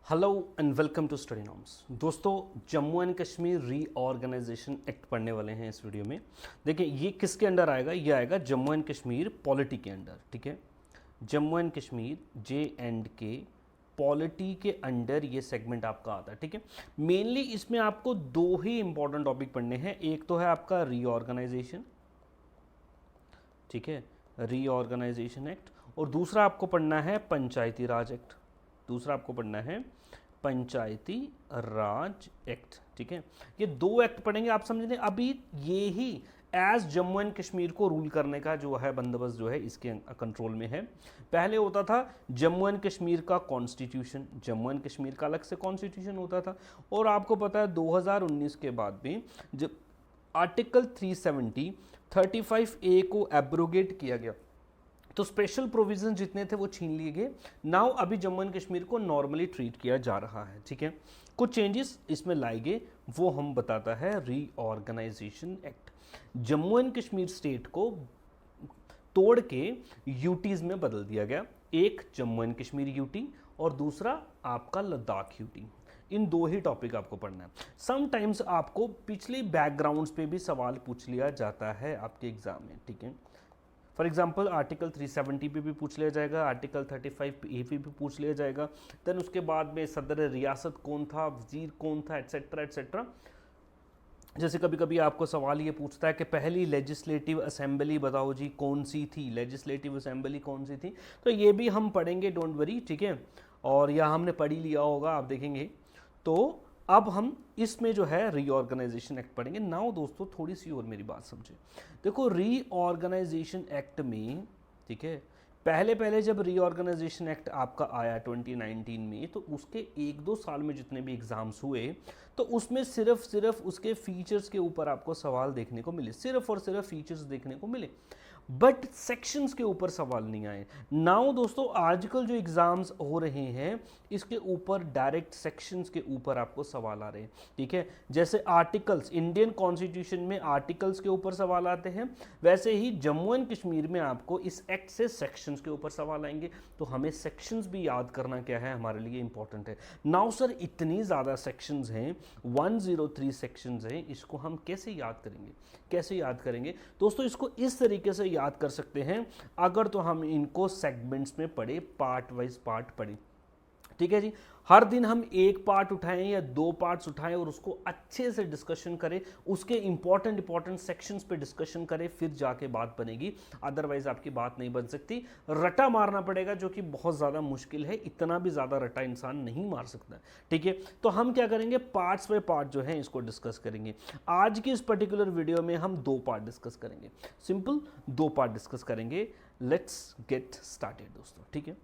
Hello and welcome to study norms. दोस्तों, Jammu and Kashmir reorganisation act पढ़ने वाले हैं इस वीडियो में। देखिए ये किसके अंडर आएगा, ये आएगा जम्मू एंड कश्मीर पॉलिटी के अंडर। ठीक है, Jammu and Kashmir J&K polity के अंडर ये सेगमेंट आपका आता है। ठीक है, मेनली इसमें आपको दो ही इंपॉर्टेंट टॉपिक पढ़ने हैं। एक तो है आपका रीऑर्गेनाइजेशन, ठीक है, रीऑर्गेनाइजेशन एक्ट, और दूसरा आपको पढ़ना है पंचायती राज एक्ट। दूसरा आपको पढ़ना है पंचायती राज एक्ट। ठीक है, ये दो एक्ट पढ़ेंगे। आप समझ लें अभी ये ही एज जम्मू एंड कश्मीर को रूल करने का जो है बंदोबस्त जो है इसके कंट्रोल में है। पहले होता था जम्मू एंड कश्मीर का कॉन्स्टिट्यूशन, जम्मू एंड कश्मीर का अलग से कॉन्स्टिट्यूशन होता था। और आपको पता है 2019 के बाद में जब आर्टिकल 370 35A को एब्रोगेट किया गया तो स्पेशल प्रोविजन जितने थे वो छीन लिए गए। नाउ अभी जम्मू एंड कश्मीर को नॉर्मली ट्रीट किया जा रहा है। ठीक है, कुछ चेंजेस इसमें लाए गए वो हम बताता है reorganisation act. Jammu and Kashmir state को तोड़ के यूटीज में बदल दिया गया। एक जम्मू एंड कश्मीर यूटी और दूसरा आपका लद्दाख यूटी। इन दो ही टॉपिक आपको पढ़ना है। समटाइम्स आपको पिछले बैकग्राउंड्स पे भी सवाल पूछ लिया जाता है आपके एग्जाम में। ठीक है, फॉर एग्जाम्पल आर्टिकल 370 पे भी पूछ लिया जाएगा, आर्टिकल 35A पे भी पूछ लिया जाएगा। देन उसके बाद में सदर रियासत कौन था, वजीर कौन था, एट्सेट्रा एट्सेट्रा। जैसे कभी कभी आपको सवाल ये पूछता है कि पहली लेजिस्लेटिव असेंबली बताओ जी कौन सी थी, लेजिस्लेटिव असेंबली कौन सी थी, तो ये भी हम पढ़ेंगे, डोंट वरी। ठीक है, और यह हमने पढ़ ही लिया होगा, आप देखेंगे। तो अब हम इसमें जो है रीऑर्गेनाइजेशन एक्ट पढ़ेंगे। नाउ दोस्तों थोड़ी सी और मेरी बात समझे। देखो रीऑर्गेनाइजेशन एक्ट में, ठीक है, पहले पहले जब रीऑर्गेनाइजेशन एक्ट आपका आया 2019 में, तो उसके एक दो साल में जितने भी एग्जाम्स हुए तो उसमें सिर्फ उसके फीचर्स के ऊपर आपको सवाल देखने को मिले, सिर्फ और सिर्फ फीचर्स देखने को मिले, बट सेक्शंस के ऊपर सवाल नहीं आए। नाउ दोस्तों आजकल जो एग्जाम्स हो रहे हैं इसके ऊपर डायरेक्ट सेक्शंस के ऊपर आपको सवाल आ रहे हैं। ठीक है, जैसे आर्टिकल्स, इंडियन कॉन्स्टिट्यूशन में आर्टिकल्स के ऊपर सवाल आते हैं, वैसे ही जम्मू एंड कश्मीर में आपको इस एक्ट से सेक्शंस के ऊपर सवाल आएंगे। तो हमें सेक्शंस भी याद करना क्या है, हमारे लिए इंपॉर्टेंट है। नाउ सर इतनी ज़्यादा सेक्शंस हैं, 103 सेक्शंस हैं, इसको हम कैसे याद करेंगे, कैसे याद करेंगे दोस्तों? इसको इस तरीके से याद कर सकते हैं अगर तो हम इनको सेगमेंट्स में पढ़े, पार्ट वाइज पार्ट पढ़े। ठीक है जी, हर दिन हम एक पार्ट उठाएं या दो पार्ट्स उठाएं और उसको अच्छे से डिस्कशन करें, उसके इंपॉर्टेंट सेक्शंस पे डिस्कशन करें, फिर जाके बात बनेगी। अदरवाइज आपकी बात नहीं बन सकती, रटा मारना पड़ेगा जो कि बहुत ज़्यादा मुश्किल है। इतना भी ज़्यादा रटा इंसान नहीं मार सकता। ठीक है, तो हम क्या करेंगे, पार्ट्स बाय पार्ट जो है इसको डिस्कस करेंगे। आज की इस पर्टिकुलर वीडियो में हम दो पार्ट डिस्कस करेंगे, सिंपल दो पार्ट डिस्कस करेंगे। लेट्स गेट स्टार्टेड दोस्तों। ठीक है,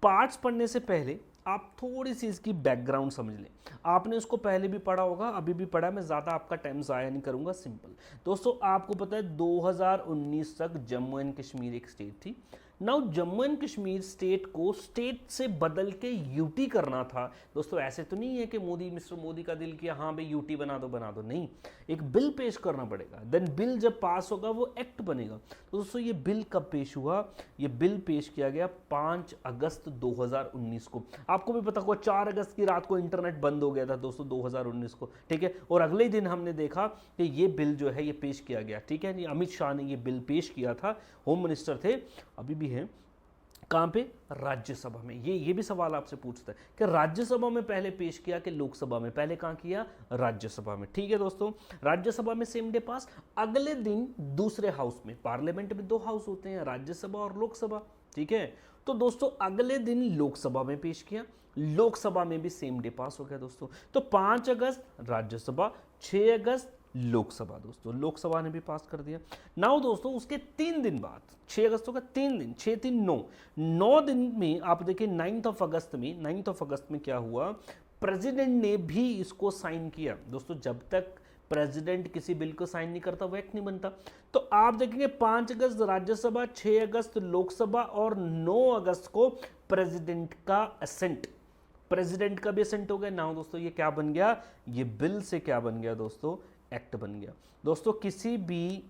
पार्ट्स पढ़ने से पहले आप थोड़ी सी इसकी बैकग्राउंड समझ लें। आपने उसको पहले भी पढ़ा होगा, अभी भी पढ़ा, मैं ज़्यादा आपका टाइम ज़ाया नहीं करूंगा। सिंपल दोस्तों, आपको पता है 2019 तक जम्मू एंड कश्मीर एक स्टेट थी। Now Jammu and Kashmir state को स्टेट से बदल के यूटी करना था। दोस्तों ऐसे तो नहीं है कि मिस्टर मोदी का दिल किया हाँ भाई यूटी बना दो, नहीं, एक बिल पेश करना पड़ेगा। देन बिल जब पास होगा वो एक्ट बनेगा। तो दोस्तों ये बिल कब पेश हुआ, ये बिल पेश किया गया 5 अगस्त 2019 को। आपको भी पता होगा 4 अगस्त की रात को इंटरनेट बंद हो गया था दोस्तों 2019 को। ठीक है, और अगले दिन हमने देखा कि ये बिल जो है ये पेश किया गया। ठीक है, अमित शाह ने ये बिल पेश किया था, होम मिनिस्टर थे, अभी भी हैं। कहां पे? राज्यसभा में। ये भी सवाल आपसे पूछता है कि राज्यसभा में पहले पेश किया कि लोकसभा में, पहले कहां किया? राज्यसभा में। ठीक है दोस्तों, राज्यसभा में सेम डे पास, अगले दिन दूसरे हाउस में, पार्लियामेंट में दो हाउस होते हैं, राज्यसभा और लोकसभा। ठीक है, तो दोस्तों अगले दिन लोकसभा में पेश किया, लोकसभा में भी सेम डे पास हो गया दोस्तों। तो 5 अगस्त राज्यसभा, 6 अगस्त लोकसभा। दोस्तों लोकसभा ने भी पास कर दिया। नाउ दोस्तों उसके 3 दिन बाद, 6 अगस्त का 3 दिन, 6 3 9 दिन में आप देखिए 9 अगस्त में क्या हुआ, प्रेसिडेंट ने भी इसको साइन किया। दोस्तों जब तक प्रेसिडेंट किसी बिल को साइन नहीं करता वो एक्ट नहीं बनता। तो आप देखेंगे 5 अगस्त राज्यसभा, 6 अगस्त लोकसभा और 9 अगस्त को प्रेसिडेंट का असेंट, प्रेसिडेंट का भी असेंट हो गया। नाउ दोस्तों ये क्या बन गया, ये बिल से क्या बन गया दोस्तों, एक्ट बन गया। दोस्तों किसी भी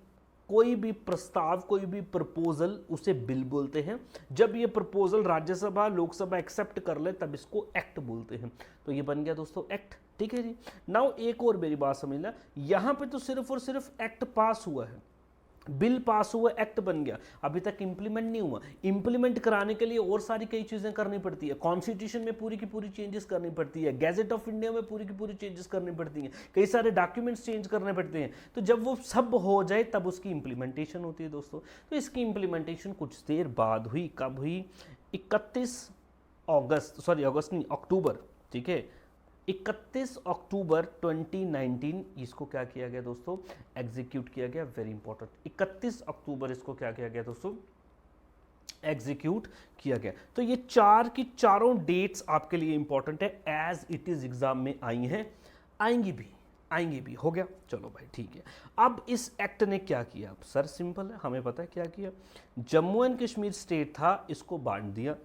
कोई भी प्रस्ताव, कोई भी प्रपोजल, उसे बिल बोलते हैं। जब ये प्रपोजल राज्यसभा लोकसभा एक्सेप्ट कर ले तब इसको एक्ट बोलते हैं। तो ये बन गया दोस्तों एक्ट, ठीक है जी। नाउ एक और मेरी बात समझना, यहां पे तो सिर्फ और सिर्फ एक्ट पास हुआ है, बिल पास हुआ, एक्ट बन गया, अभी तक इंप्लीमेंट नहीं हुआ। इंप्लीमेंट कराने के लिए और सारी कई चीजें करनी पड़ती है, कॉन्स्टिट्यूशन में पूरी की पूरी चेंजेस करनी पड़ती है, गैजेट ऑफ इंडिया में पूरी की पूरी चेंजेस करनी पड़ती हैं, कई सारे डॉक्यूमेंट्स चेंज करने पड़ते हैं। तो जब वो सब हो जाए तब उसकी इंप्लीमेंटेशन होती है दोस्तों। तो इसकी इंप्लीमेंटेशन कुछ देर बाद हुई, कब हुई? 31 अगस्त नहीं, अक्टूबर, ठीक है, 31 अक्टूबर 2019 इसको क्या किया गया दोस्तों? एग्जीक्यूट किया गया। वेरी इंपॉर्टेंट, 31 अक्टूबर इसको क्या किया गया दोस्तों? एग्जीक्यूट किया गया। तो ये चार की चारों डेट्स आपके लिए इंपॉर्टेंट है, एज इट इज एग्जाम में आई हैं, आएंगी भी। हो गया, चलो भाई ठीक है। अब इस एक्ट ने क्या किया? सर सिंपल है, हमें पता है क्या किया। जम्मू एंड कश्मीर स्टेट था, इसको बांट दिया,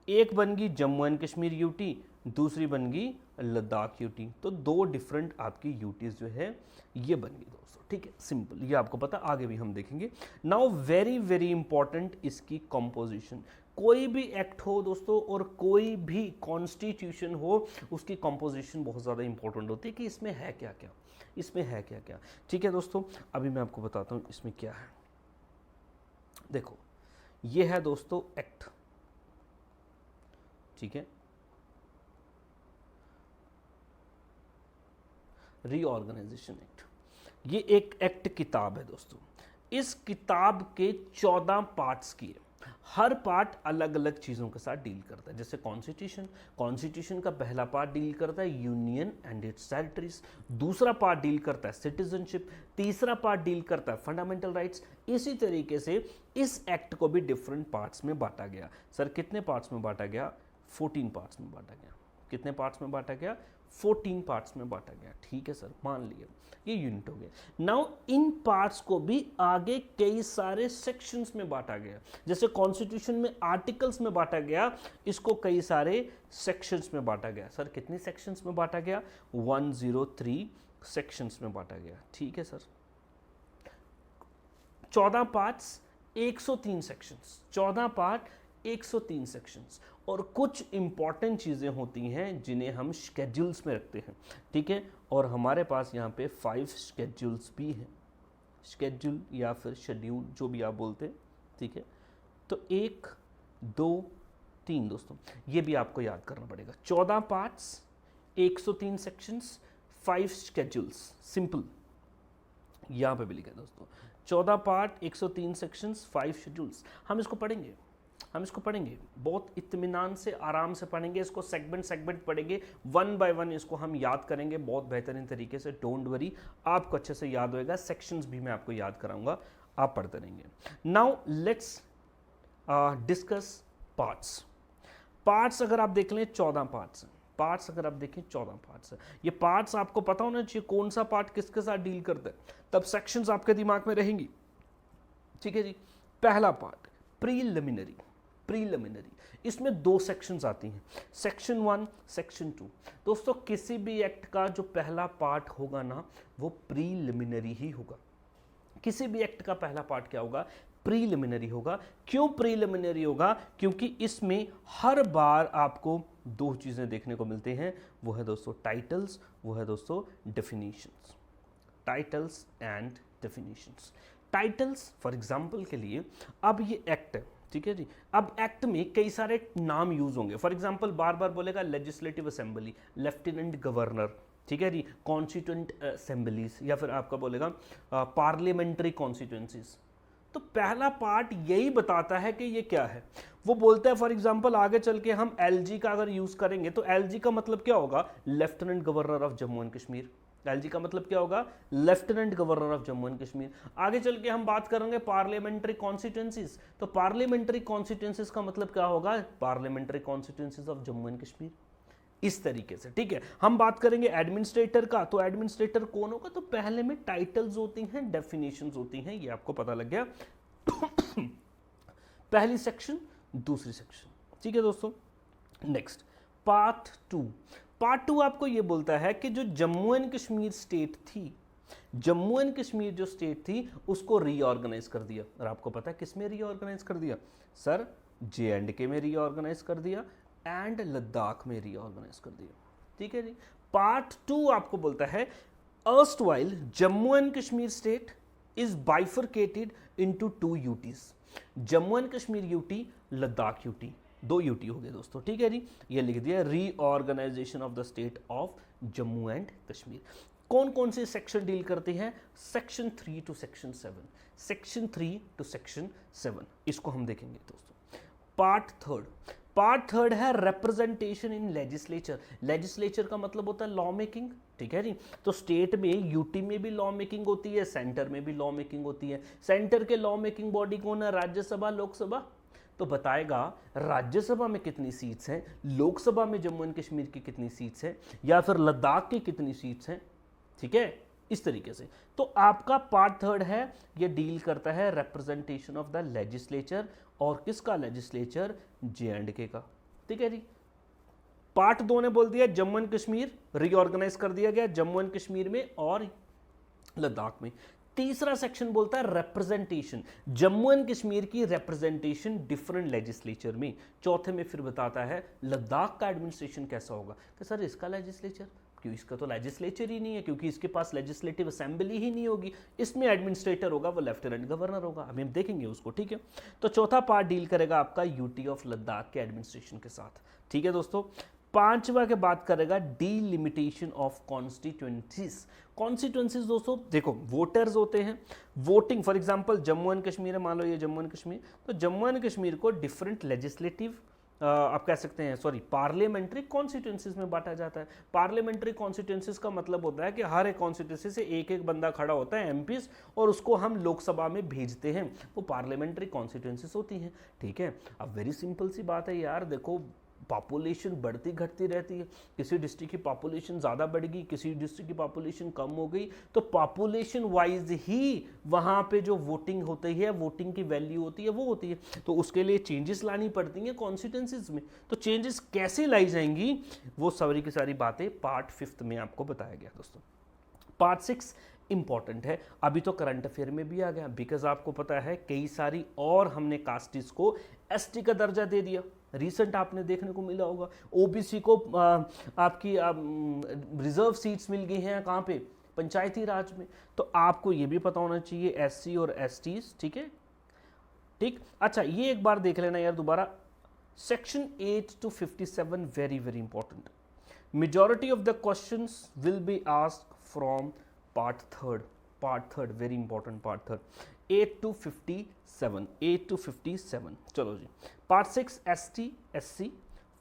एक बन गई जम्मू एंड कश्मीर यूटी, दूसरी बन गई लद्दाख यूटी। तो दो डिफरेंट आपकी यूटीज जो है ये बन गई दोस्तों, ठीक है, सिंपल, ये आपको पता, आगे भी हम देखेंगे। नाउ वेरी वेरी इंपॉर्टेंट इसकी कंपोजिशन। कोई भी एक्ट हो दोस्तों और कोई भी कॉन्स्टिट्यूशन हो, उसकी कंपोजिशन बहुत ज़्यादा इंपॉर्टेंट होती है कि इसमें है क्या क्या, इसमें है क्या क्या, ठीक है दोस्तों। अभी मैं आपको बताता हूँ इसमें क्या है। देखो ये है दोस्तों एक्ट, ठीक है, रीऑर्गेनाइजेशन एक्ट। ये एक एक्ट किताब है दोस्तों। इस किताब के 14 पार्ट्स की है, हर पार्ट अलग अलग चीज़ों के साथ डील करता है। जैसे कॉन्स्टिट्यूशन का पहला पार्ट डील करता है यूनियन एंड इट्स टेरिटरीज, दूसरा पार्ट डील करता है सिटीजनशिप, तीसरा पार्ट डील करता है फंडामेंटल राइट्स। इसी तरीके से इस एक्ट को भी डिफरेंट पार्ट्स में बांटा गया। सर कितने पार्ट्स में बांटा गया? 14 पार्ट्स में बांटा गया। कितने पार्ट्स में बांटा गया? 14 पार्ट्स में बांटा गया, ठीक है सर, मान लिया, ये यूनिट हो गया। नाउ इन पार्ट्स को भी आगे कई सारे सेक्शंस में बांटा गया। जैसे कॉन्स्टिट्यूशन में आर्टिकल्स में बांटा गया, इसको कई सारे सेक्शंस में बांटा गया। सर कितने सेक्शंस में बांटा गया? 103 सेक्शंस में बांटा गया, ठीक है sir. 14 parts, 103 sections, 14 part, 103 sections. और कुछ इंपॉर्टेंट चीज़ें होती हैं जिन्हें हम शेड्यूल्स में रखते हैं, ठीक है, और हमारे पास यहाँ पे 5 शेड्यूल्स भी हैं, शेड्यूल या फिर शेड्यूल जो भी आप बोलते हैं, ठीक है। तो 1, 2, 3 दोस्तों, ये भी आपको याद करना पड़ेगा। 14 पार्ट्स, 103 सेक्शंस, 5 शेड्यूल्स, सिंपल, यहाँ पे भी लिखा है दोस्तों। 14 पार्ट, 103 सेक्शंस, 5 शेड्यूल्स। हम इसको पढ़ेंगे, बहुत इत्मीनान से, आराम से पढ़ेंगे इसको, सेगमेंट पढ़ेंगे, 1 बाय 1 इसको हम याद करेंगे बहुत बेहतरीन तरीके से। डोंट वरी, आपको अच्छे से याद होएगा, सेक्शंस भी मैं आपको याद कराऊंगा, आप पढ़ते रहेंगे। Now let's discuss parts. अगर आप देख लें 14 पार्ट्स हैं, अगर आप देखें 14 पार्ट्स है। ये पार्ट्स आपको पता होना चाहिए कौन सा पार्ट किसके साथ डील करता है, तब सेक्शंस आपके दिमाग में रहेंगी, ठीक है जी। पहला पार्ट प्रीलिमिनरी, इसमें 2 सेक्शंस आती हैं, सेक्शन 1, सेक्शन 2। दोस्तों किसी भी एक्ट का जो पहला पार्ट होगा ना, वो प्रीलिमिनरी ही होगा। किसी भी एक्ट का पहला पार्ट क्या होगा? प्रीलिमिनरी होगा। क्यों प्रीलिमिनरी होगा? क्योंकि इसमें हर बार आपको 2 चीजें देखने को मिलती हैं, वो है दोस्तों टाइटल्स, वो है दोस्तों definitions. Titles and definitions. Titles for example के लिए, अब ये एक्ट है, ठीक है जी, अब एक्ट में कई सारे नाम यूज होंगे। फॉर एग्जांपल बार बार बोलेगा लेजिस्लेटिव असेंबली, लेफ्टिनेंट गवर्नर, ठीक है जी, कॉन्स्टिट्यूएंट असेंबलीज, या फिर आपका बोलेगा पार्लियामेंट्री कॉन्स्टिट्यूएंसीज। तो पहला पार्ट यही बताता है कि ये क्या है। वो बोलता है फॉर एग्जांपल आगे चल के हम एलजी का अगर यूज करेंगे तो एलजी का मतलब क्या होगा? Lieutenant governor of Jammu and Kashmir. LG का मतलब क्या होगा? Lieutenant governor of Jammu and Kashmir. आगे चल के हम बात करेंगे पार्लियामेंट्री कॉन्स्टिट्यूएंसीज, तो पार्लियामेंट्री कॉन्स्टिट्यूएंसीज का मतलब क्या होगा? Parliamentary constituencies of Jammu and Kashmir. इस तरीके से, ठीक है। हम बात करेंगे एडमिनिस्ट्रेटर का, तो एडमिनिस्ट्रेटर कौन होगा? तो पहले में टाइटल्स होती हैं, डेफिनेशंस होती हैं, ये आपको पता लग गया। पहली सेक्शन, दूसरी सेक्शन, ठीक है दोस्तों। नेक्स्ट पार्ट 2 आपको ये बोलता है कि जो जम्मू एंड कश्मीर स्टेट थी, जम्मू एंड कश्मीर जो स्टेट थी उसको रीऑर्गेनाइज कर दिया। और आपको पता है किस में रीऑर्गेनाइज कर दिया सर? JNK में रीऑर्गेनाइज कर दिया एंड लद्दाख में रीऑर्गेनाइज कर दिया। ठीक है जी। पार्ट 2 आपको बोलता है erstwhile Jammu and Kashmir state is bifurcated into 2 UTs, Jammu and Kashmir UT, Ladakh UT, 2 UT हो गए दोस्तों। ठीक है जी, ये लिख दिया reorganisation of the state of Jammu and Kashmir. कौन कौन से सेक्शन डील करते हैं? Section 3 to section 7, section 3 to section 7, इसको हम देखेंगे दोस्तों। पार्ट थर्ड है रिप्रेजेंटेशन इन लेजिस्लेचर। लेजिस्लेचर का मतलब होता है लॉ मेकिंग। ठीक है जी। तो स्टेट में यूटी में भी लॉ मेकिंग होती है, सेंटर में भी लॉ मेकिंग होती है। सेंटर के लॉ मेकिंग बॉडी कौन है? राज्यसभा, लोकसभा। तो बताएगा राज्यसभा में कितनी सीट्स हैं, लोकसभा में जम्मू एंड कश्मीर की कितनी सीट्स हैं, या फिर लद्दाख की कितनी सीट्स हैं। ठीक है, इस तरीके से। तो आपका पार्ट 3 है, ये डील करता है रिप्रेजेंटेशन ऑफ द लेजिस्लेचर। और किसका लेजिस्लेचर? JNK का। ठीक है जी। पार्ट 2 ने बोल दिया जम्मू एंड कश्मीर रीऑर्गेनाइज कर दिया गया, जम्मू एंड कश्मीर में और लद्दाख में। तीसरा सेक्शन बोलता है रिप्रेजेंटेशन, जम्मू एंड कश्मीर की रिप्रेजेंटेशन डिफरेंट लेजिस्लेचर में। चौथे में फिर बताता है लद्दाख का एडमिनिस्ट्रेशन कैसा होगा। तो सर इसका लेजिस्लेचर क्यों? इसका तो लेजिस्लेचर ही नहीं है, क्योंकि इसके पास लेजिस्लेटिव असेंबली ही नहीं होगी। इसमें एडमिनिस्ट्रेटर होगा, वो लेफ्टिनेंट गवर्नर होगा। अभी हम देखेंगे उसको। ठीक है, तो चौथा पार्ट डील करेगा आपका यूटी ऑफ लद्दाख के एडमिनिस्ट्रेशन के साथ। ठीक है दोस्तों। पांचवा के बात करेगा डीलिमिटेशन ऑफ कॉन्स्टिट्यूएंसीज। कॉन्स्टिट्यूएंसीज दोस्तों देखो, वोटर्स होते हैं, voting. For example Jammu and Kashmir है, मान लो ये जम्मू एंड कश्मीर, तो जम्मू एंड कश्मीर को डिफरेंट लेजिस्लेटिव आप कह सकते हैं, सॉरी, पार्लियामेंट्री कॉन्स्टिट्यूएंसीज में बांटा जाता है। पार्लियामेंट्री कॉन्स्टिट्यूएंसीज का मतलब होता है कि हर एक कॉन्स्टिट्यूएंसी से एक एक बंदा खड़ा होता है, MPs, और उसको हम लोकसभा में भेजते हैं, वो पार्लियामेंट्री कॉन्स्टिट्यूएंसीज होती हैं। ठीक है, अब वेरी सिंपल सी बात है यार, देखो पॉपुलेशन बढ़ती घटती रहती है। किसी डिस्ट्रिक्ट की पॉपुलेशन ज़्यादा बढ़ गई, किसी डिस्ट्रिक्ट की पॉपुलेशन कम हो गई, तो पॉपुलेशन वाइज ही वहाँ पे जो वोटिंग होती है, वोटिंग की वैल्यू होती है, वो होती है। तो उसके लिए चेंजेस लानी पड़ती हैं कॉन्स्टिट्यूएंसीज में। तो चेंजेस कैसे लाई जाएंगी, वो सारी की सारी बातें पार्ट 5 में आपको बताया गया दोस्तों। पार्ट 6 इंपॉर्टेंट है, अभी तो करंट अफेयर में भी आ गया, बिकॉज आपको पता है कई सारी और हमने कास्टिस को ST का दर्जा दे दिया। रिसेंट आपने देखने को मिला होगा, OBC को आपकी रिजर्व सीट्स मिल गई हैं, कहाँ पे? पंचायती राज में। तो आपको ये भी पता होना चाहिए SC और STs। ठीक है, ठीक। अच्छा, ये एक बार देख लेना यार दोबारा, section 8 to 57 very very important. Majority of the questions will be asked from part third, very important part third, 8 to 57। चलो जी। पार्ट 6 ST SC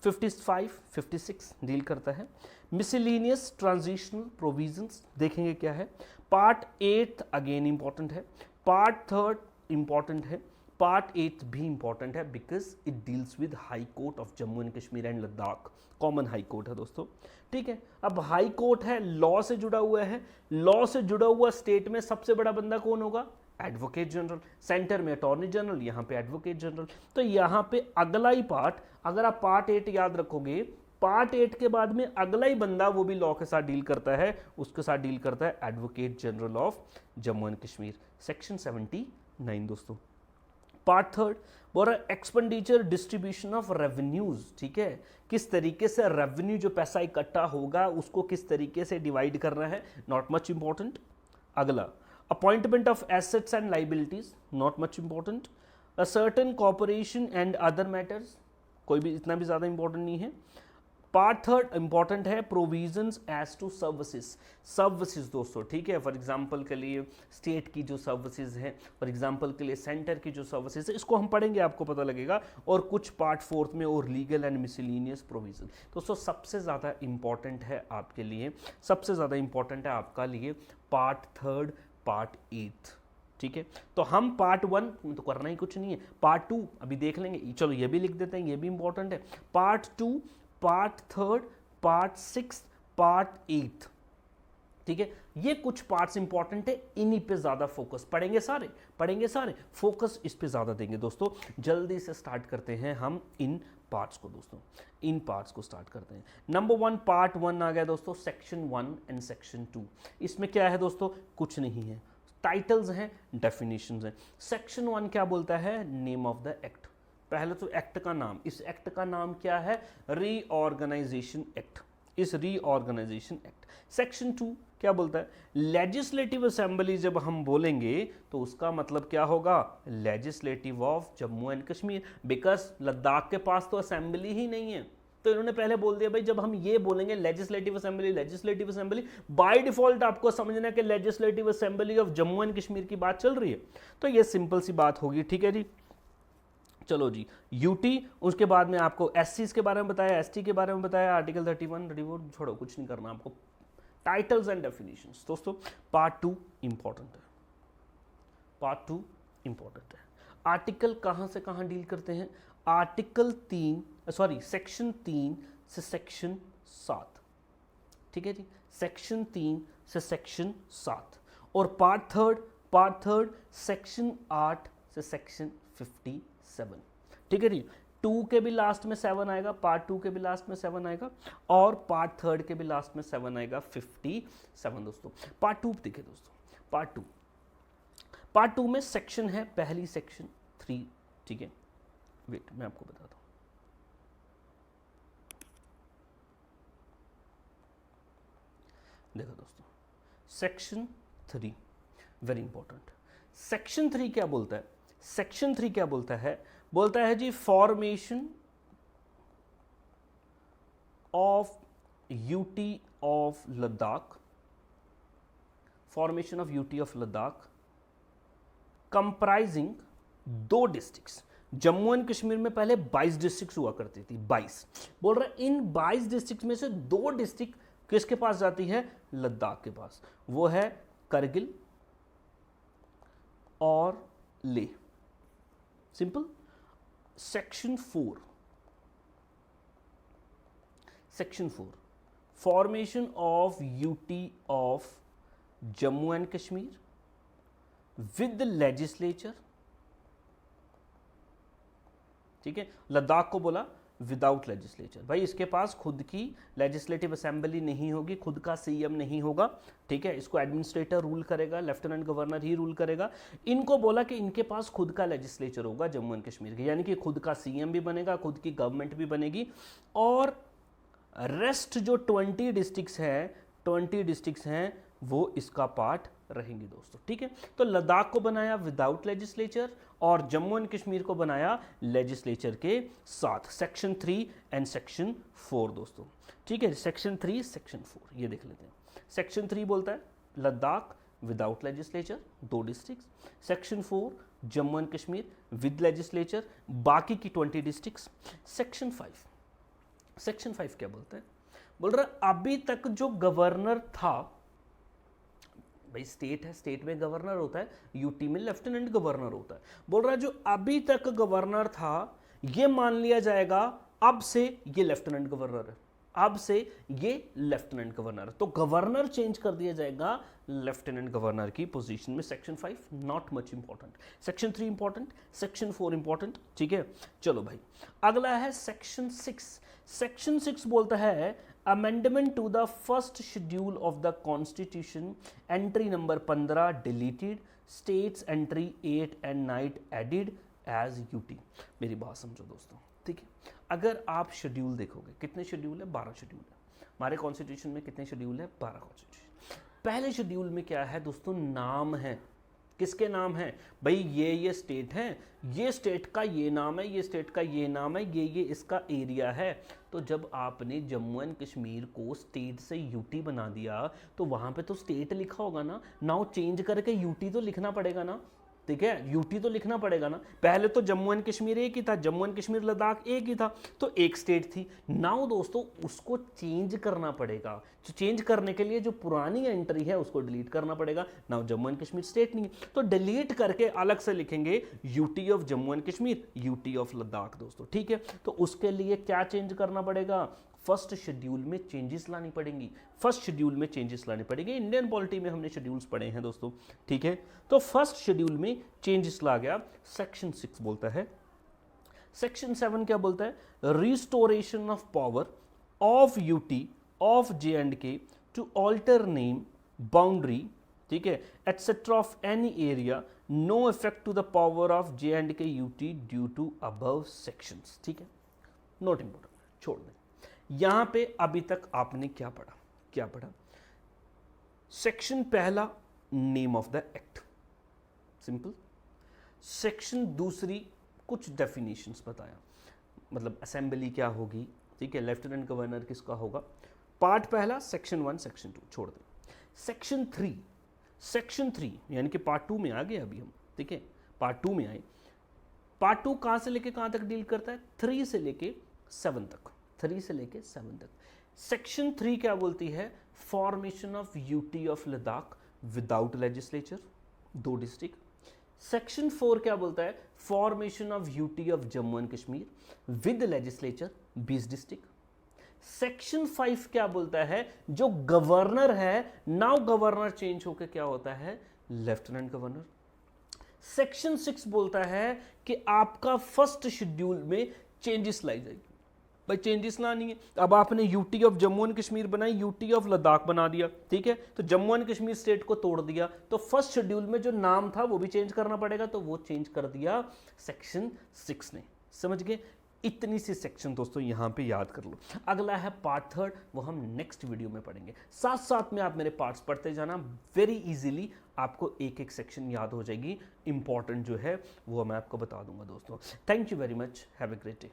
55 56 डील करता है। मिसलेनियस ट्रांजिशनल प्रोविजंस देखेंगे क्या है। पार्ट 8 अगेन इंपॉर्टेंट है, पार्ट 3 इंपॉर्टेंट है, part 8 भी important है, because it deals with high court of Jammu and Kashmir and Ladakh. Common high court है दोस्तों। ठीक है, अब हाई कोर्ट है, लॉ से जुड़ा हुआ है, लॉ से जुड़ा हुआ स्टेट में सबसे बड़ा बंदा कौन होगा? Advocate general. सेंटर में अटॉर्नी जनरल, यहाँ पे एडवोकेट जनरल। तो यहाँ पे अगला ही पार्ट, अगर आप पार्ट 8 याद रखोगे, पार्ट 8 के बाद में अगला ही बंदा, वो भी लॉ के साथ डील करता है, उसके साथ डील करता है advocate general of Jammu and Kashmir, section 79 दोस्तों। पार्ट 3 बोल रहा एक्सपेंडिचर डिस्ट्रीब्यूशन ऑफ रेवेन्यूज। ठीक है, किस तरीके से रेवेन्यू जो पैसा इकट्ठा होगा उसको किस तरीके से डिवाइड करना है, नॉट मच इंपॉर्टेंट। अगला appointment of assets and liabilities, not much important. A certain corporation and other matters, कोई भी इतना भी ज़्यादा इंपॉर्टेंट नहीं है। पार्ट 3 इंपॉर्टेंट है, provisions as to services. Services दोस्तों, ठीक है, फॉर एग्जांपल के लिए स्टेट की जो सर्विसेज है, फॉर एग्जांपल के लिए सेंटर की जो सर्विसेज है, इसको हम पढ़ेंगे, आपको पता लगेगा। और कुछ पार्ट 4 में और लीगल एंड मिसलेनियस प्रोविजन। दोस्तों सबसे ज़्यादा इंपॉर्टेंट है आपके लिए, सबसे ज़्यादा इंपॉर्टेंट है आपका लिए पार्ट 3 पार्ट 8। ठीक है, तो हम पार्ट 1 तो करना ही कुछ नहीं है, पार्ट 2 अभी देख लेंगे। चलो ये भी लिख देते हैं, ये भी इंपॉर्टेंट है। Part 2, part 3, part 6, part 8। ठीक है, ये कुछ पार्ट्स इंपॉर्टेंट है, इन्हीं पे ज्यादा फोकस। पढ़ेंगे सारे, फोकस इस पे ज्यादा देंगे दोस्तों। जल्दी से स्टार्ट करते हैं हम इन पार्ट्स को दोस्तों, इन पार्ट्स को स्टार्ट करते हैं। नंबर 1 पार्ट 1 आ गया दोस्तों, सेक्शन 1 एंड सेक्शन 2। इसमें क्या है दोस्तों, कुछ नहीं है, टाइटल्स हैं, डेफिनेशंस हैं। सेक्शन 1 क्या बोलता है, नेम ऑफ द एक्ट। पहले तो एक्ट का नाम, इस एक्ट का नाम क्या है, रीऑर्गेनाइजेशन एक्ट, इस रीऑर्गेनाइजेशन एक्ट। सेक्शन 2 क्या बोलता है, लेजिस्लेटिव असेंबली जब हम बोलेंगे तो उसका मतलब क्या होगा, legislative of Jammu and Kashmir, because Ladakh के पास तो असेंबली ही नहीं है। तो इन्होंने पहले बोल दिया भाई जब हम ये बोलेंगे लेजिस्लेटिव असेंबली, बाय डिफॉल्ट आपको समझना है कि legislative assembly of Jammu and Kashmir की बात चल रही है। तो ये सिंपल सी बात होगी, ठीक है जी। चलो जी, यूटी, उसके बाद में आपको एससीज के बारे में बताया, एसटी के बारे में बताया, आर्टिकल 31, 34, छोड़ो कुछ नहीं करना आपको, टाइटल्स एंड डेफिनेशंस। दोस्तों पार्ट 2 इंपॉर्टेंट है, पार्ट 2 इंपॉर्टेंट है। आर्टिकल कहां से कहां डील करते हैं, आर्टिकल 3 सॉरी सेक्शन 3 से सेक्शन 7, ठीक है जी, सेक्शन 3 से सेक्शन 7। और पार्ट थर्ड सेक्शन 8 से सेक्शन 57, ठीक है जी। 2 के भी लास्ट में 7 आएगा, पार्ट 2 के भी लास्ट में 7 आएगा, और पार्ट 3 के भी लास्ट में 7 आएगा, 57 दोस्तों। पार्ट 2 देखिए दोस्तों, पार्ट 2 में सेक्शन है, पहली सेक्शन 3, ठीक है, वेट मैं आपको बताता हूं। देखो दोस्तों, सेक्शन 3 वेरी इंपॉर्टेंट। सेक्शन 3 क्या बोलता है, सेक्शन 3 क्या बोलता है जी, formation of UT of Ladakh, formation of UT of Ladakh comprising 2 districts. Jammu and Kashmir में पहले 22 डिस्ट्रिक्ट्स हुआ करती थी, 22 बोल रहा है। इन 22 डिस्ट्रिक्ट में से 2 डिस्ट्रिक्ट किसके पास जाती है, लद्दाख के पास, वो है करगिल और Leh. Simple. Section 4 formation of UT of Jammu and Kashmir with legislature, ठीक है। लद्दाख को बोला विदाउट लेजिस्लेचर, भाई इसके पास खुद की लेजिस्लेटिव असेंबली नहीं होगी, खुद का सीएम नहीं होगा, ठीक है। इसको एडमिनिस्ट्रेटर रूल करेगा, लेफ्टिनेंट गवर्नर ही रूल करेगा। इनको बोला कि इनके पास खुद का लेजिस्लेचर होगा जम्मू एंड कश्मीर के, यानी कि खुद का सीएम भी बनेगा, खुद की गवर्नमेंट भी बनेगी, और रेस्ट जो 20 डिस्ट्रिक्ट्स हैं वो इसका पार्ट रहेंगे दोस्तों, ठीक है। तो लद्दाख को बनाया विदाउट लेजिस्लेचर और जम्मू एंड कश्मीर को बनाया लेजिस्लेचर के साथ। सेक्शन 3 एंड सेक्शन 4 दोस्तों, ठीक है। सेक्शन 3 सेक्शन 4 ये देख लेते हैं। सेक्शन 3 बोलता है Ladakh without legislature 2 district. Section 4 Jammu and Kashmir with legislature, बाकी की 20 डिस्ट्रिक्ट्स। सेक्शन 5 क्या बोलता है, बोल रहा अभी तक जो गवर्नर था, भाई स्टेट है, स्टेट में गवर्नर होता है, यूटी में लेफ्टिनेंट गवर्नर होता है। बोल रहा है जो अभी तक गवर्नर था ये मान लिया जाएगा अब से ये लेफ्टिनेंट गवर्नर है, अब से ये लेफ्टिनेंट गवर्नर है, तो गवर्नर चेंज कर दिया जाएगा लेफ्टिनेंट गवर्नर की पोजीशन में। Section 5 not much important, section 3 important, section 4 important, ठीक है। चलो भाई अगला है सेक्शन 6। सेक्शन 6 बोलता है amendment to the first schedule of the constitution, entry number 15 deleted, states entry 8 and 9 added as UT. मेरी बात समझो दोस्तों, ठीक है। अगर आप शेड्यूल देखोगे, कितने शेड्यूल है, 12 शेड्यूल है हमारे कॉन्स्टिट्यूशन में। कितने शेड्यूल है, 12 कॉन्स्टिट्यूशन। पहले शेड्यूल में क्या है दोस्तों, नाम है, किसके नाम है, भाई ये स्टेट है, ये स्टेट का ये नाम है, ये स्टेट का ये नाम है, ये इसका एरिया है। तो जब आपने जम्मू एंड कश्मीर को स्टेट से यूटी बना दिया तो वहां पे तो स्टेट लिखा होगा ना, नाउ चेंज करके यूटी तो लिखना पड़ेगा ना, ठीक है, यूटी तो लिखना पड़ेगा ना। पहले तो जम्मू एंड कश्मीर एक ही था, जम्मू एंड कश्मीर लद्दाख एक ही था, तो एक स्टेट थी। नाउ दोस्तों उसको चेंज करना पड़ेगा, तो चेंज करने के लिए जो पुरानी एंट्री है उसको डिलीट करना पड़ेगा। Now Jammu and Kashmir state नहीं है, तो डिलीट करके अलग से लिखेंगे UT of Jammu and Kashmir, UT of Ladakh दोस्तों, ठीक है। तो उसके लिए क्या चेंज करना पड़ेगा, फर्स्ट शेड्यूल में चेंजेस लानी पड़ेंगी, फर्स्ट शेड्यूल में चेंजेस लाने पड़ेंगे। इंडियन पॉलिटी में हमने शेड्यूल्स पढ़े हैं दोस्तों, ठीक है। तो फर्स्ट शेड्यूल में चेंजेस ला गया। सेक्शन 6 बोलता है सेक्शन 7 क्या बोलता है? Restoration of power of UT of J&K to alter name, boundary, ठीक है, etcetera of any area, no effect to the power of J&K UT due to above sections. ठीक है, नॉट इंपॉर्टेंट, छोड़ दें। यहां पे अभी तक आपने क्या पढ़ा? सेक्शन पहला name of the act, simple. Section दूसरी कुछ डेफिनेशंस बताया, मतलब असेंबली क्या होगी, ठीक है, लेफ्टिनेंट गवर्नर किसका होगा। पार्ट पहला सेक्शन 1 सेक्शन 2 छोड़ दें। सेक्शन 3 यानी कि पार्ट 2 में आ गए अभी हम, ठीक है, पार्ट 2 में आए। पार्ट 2 कहां से लेके कहां तक डील करता है? 3 से लेके 7 तक, 3 से लेके 7 तक। सेक्शन 3 क्या बोलती है? Formation of UT of Ladakh without legislature, 2 district. Section 4 क्या बोलता है? Formation of UT of Jammu and Kashmir with legislature, 20 district. Section 5 क्या बोलता है? जो गवर्नर है, नाउ गवर्नर चेंज होकर क्या होता है? Lieutenant governor. सेक्शन 6 बोलता है कि आपका फर्स्ट शेड्यूल में चेंजेस लाई जाएगी। भाई चेंजेस लानी है, अब आपने UT of Jammu and Kashmir बनाई, यूटी ऑफ लद्दाख बना दिया, ठीक है, तो जम्मू एंड कश्मीर स्टेट को तोड़ दिया, तो फर्स्ट शेड्यूल में जो नाम था वो भी चेंज करना पड़ेगा, तो वो चेंज कर दिया सेक्शन 6 ने। समझ गए? इतनी सी सेक्शन दोस्तों यहां पे याद कर लो। अगला है पार्ट 3, वो हम नेक्स्ट वीडियो में पढ़ेंगे। साथ साथ में आप मेरे पार्ट्स पढ़ते जाना, वेरी इजीली आपको एक एक सेक्शन याद हो जाएगी। इंपॉर्टेंट जो है वो मैं आपको बता दूंगा दोस्तों। Thank you very much, have a great day.